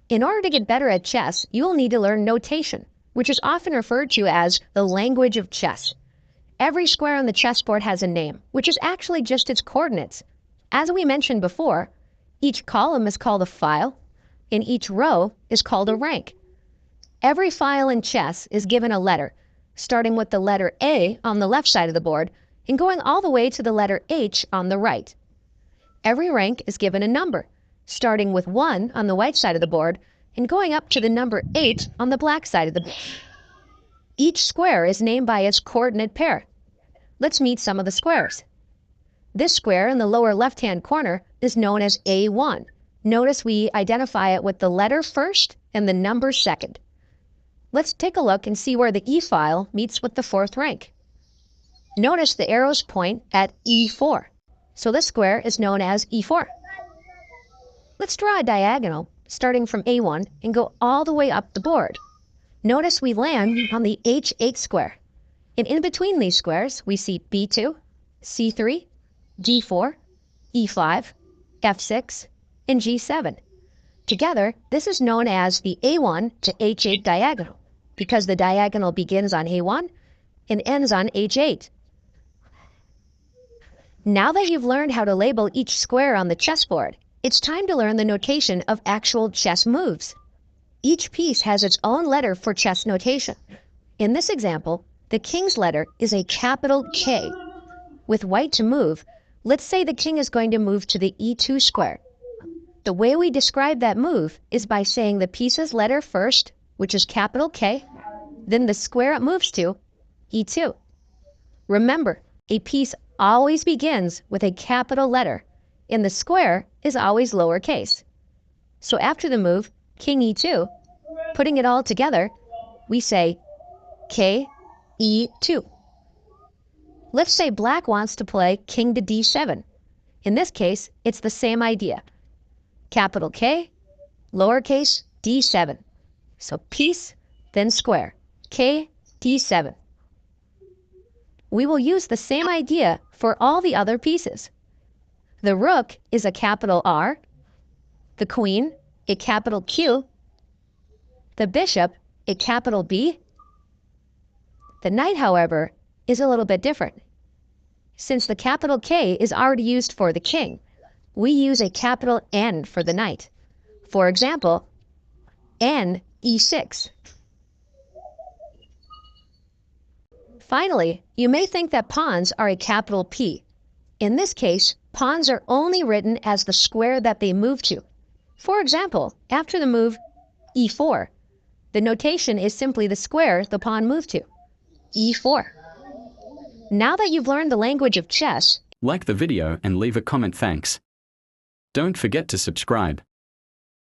In order to get better at chess, you will need to learn notation, which is often referred to as the language of chess. Every square on the chessboard has a name, which is actually just its coordinates. As we mentioned before, each column is called a file, and each row is called a rank. Every file in chess is given a letter, starting with the letter A on the left side of the board and going all the way to the letter H on the right. Every rank is given a number, starting with 1 on the white side of the board and going up to the number 8 on the black side of the board. Each square is named by its coordinate pair. Let's meet some of the squares. This square in the lower left-hand corner is known as A1. Notice we identify it with the letter first and the number second. Let's take a look and see where the E file meets with the fourth rank. Notice the arrows point at E4, so this square is known as E4. Let's draw a diagonal starting from A1 and go all the way up the board. Notice we land on the H8 square, and in between these squares we see B2, C3, G4, E5, F6, and G7. Together, this is known as the A1 to H8 diagonal, because the diagonal begins on A1 and ends on H8. Now that you've learned how to label each square on the chessboard, it's time to learn the notation of actual chess moves. Each piece has its own letter for chess notation. In this example, the king's letter is a capital K. With white to move, let's say the king is going to move to the E2 square. The way we describe that move is by saying the piece's letter first, which is capital K, then the square it moves to, E2. Remember, a piece always begins with a capital letter, and the square is always lowercase. So after the move, King E2, putting it all together, we say K, E2. Let's say black wants to play King to D7. In this case, it's the same idea. Capital K, lowercase D7. So piece, then square, K, D7. We will use the same idea for all the other pieces. The rook is a capital R, the queen, a capital Q, the bishop, a capital B. The knight, however, is a little bit different. Since the capital K is already used for the king, we use a capital N for the knight. For example, N E6. Finally, you may think that pawns are a capital P. In this case, pawns are only written as the square that they move to. For example, after the move E4, the notation is simply the square the pawn moved to, E4. Now that you've learned the language of chess, like the video and leave a comment. Thanks. Don't forget to subscribe.